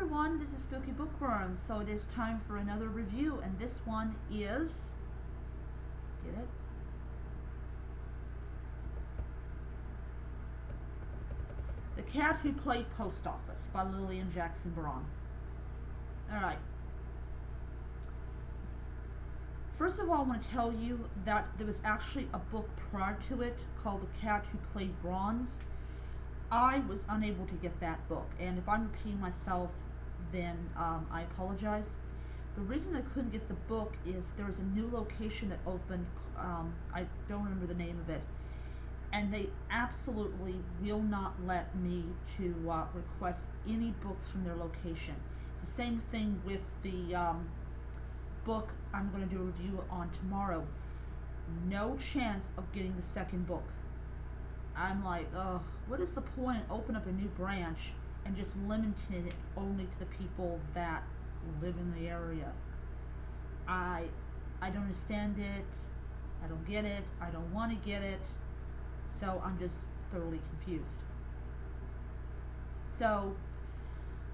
everyone, this is Spooky Bookworm. So it is time for another review, and this one is, get it? The Cat Who Played Post Office by Lilian Jackson Braun. Alright. First of all, I want to tell you that there was actually a book prior to it called The Cat Who Played Braun. I was unable to get that book, and if I'm repeating myself, then I apologize. The reason I couldn't get the book is there's a new location that opened, I don't remember the name of it, and they absolutely will not let me to request any books from their location. It's the same thing with the book I'm going to do a review on tomorrow. No chance of getting the second book. I'm like, ugh, what is the point in opening up a new branch and just limiting it only to the people that live in the area? I don't understand it. I don't get it. I don't want to get it. So I'm just thoroughly confused. So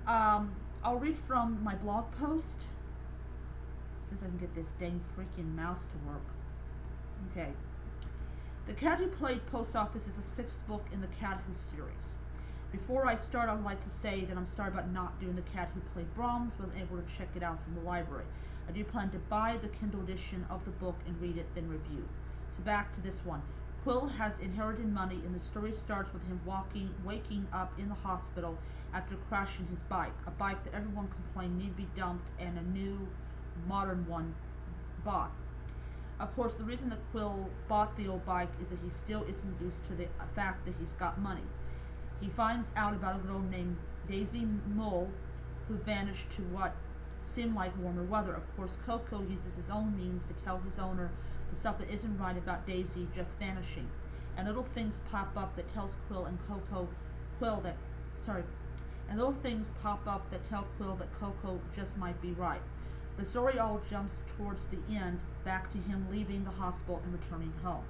I'll read from my blog post, since I can get this dang freaking mouse to work. Okay. The Cat Who Played Post Office is the sixth book in the Cat Who series. Before I start, I would like to say that I'm sorry about not doing The Cat Who Played Braun. I wasn't able to check it out from the library. I do plan to buy the Kindle edition of the book and read it, then review. So back to this one. Quill has inherited money, and the story starts with him waking up in the hospital after crashing his bike. A bike that everyone complained needed to be dumped, and a new, modern one bought. Of course, the reason that Quill bought the old bike is that he still isn't used to the fact that he's got money. He finds out about a girl named Daisy Mole who vanished to what seemed like warmer weather. Of course, Coco uses his own means to tell his owner the stuff that isn't right about Daisy just vanishing. And little things pop up that tells Quill and Coco that Coco just might be right. The story all jumps towards the end, back to him leaving the hospital and returning home.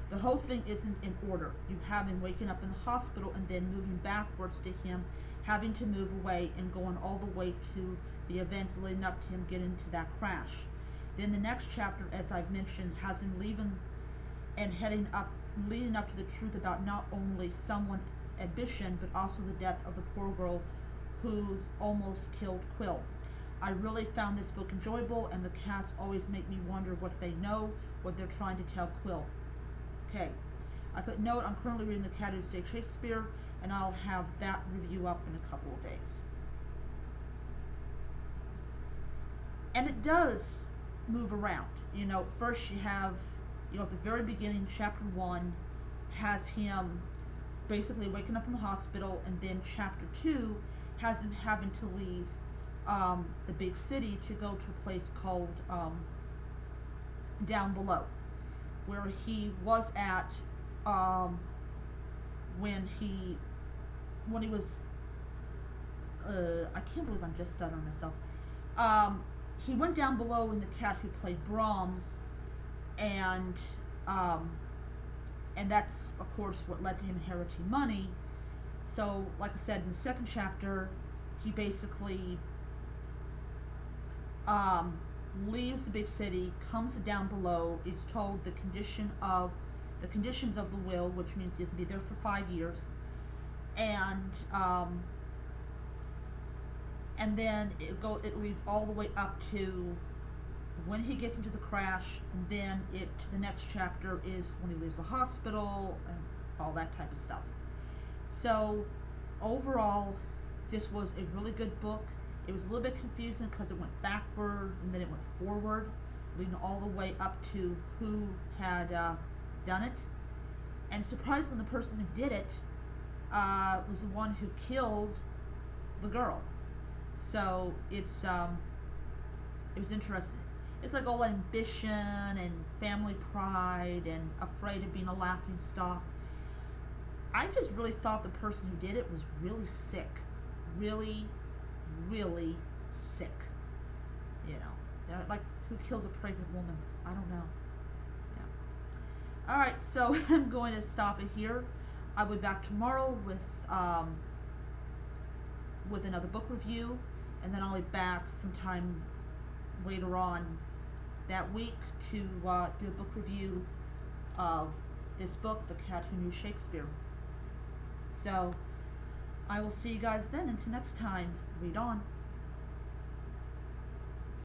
The whole thing isn't in order. You have him waking up in the hospital and then moving backwards to him having to move away and going all the way to the events leading up to him getting into that crash. Then the next chapter, as I've mentioned, has him leaving and leading up to the truth about not only someone's ambition, but also the death of the poor girl who's almost killed Quill. I really found this book enjoyable, and the cats always make me wonder what they know, what they're trying to tell Quill. Okay, I put note, I'm currently reading The Cat Who Saved Shakespeare, and I'll have that review up in a couple of days. And it does move around. You know, first you have, at the very beginning, chapter 1 has him basically waking up in the hospital, and then chapter 2 has him having to leave the big city to go to a place called Down Below, where he was at when he was I can't believe I'm just stuttering myself. He went down below in The Cat Who Played Braun, and that's of course what led to him inheriting money. So like I said, in the second chapter, he basically leaves the big city, comes down below, is told the conditions of the will, which means he has to be there for 5 years, and then it leads all the way up to when he gets into the crash, and then the next chapter is when he leaves the hospital and all that type of stuff. So overall, this was a really good book. It was a little bit confusing because it went backwards and then it went forward, leading all the way up to who had done it. And surprisingly, the person who did it was the one who killed the girl. So it was interesting. It's like all ambition and family pride and afraid of being a laughing stock. I just really thought the person who did it was really sick. Really sick. Like, who kills a pregnant woman? I don't know. Yeah. Alright, so I'm going to stop it here. I'll be back tomorrow with with another book review, and then I'll be back sometime later on that week to do a book review of this book, The Cat Who Knew Shakespeare. So I will see you guys then. Until next time, read on.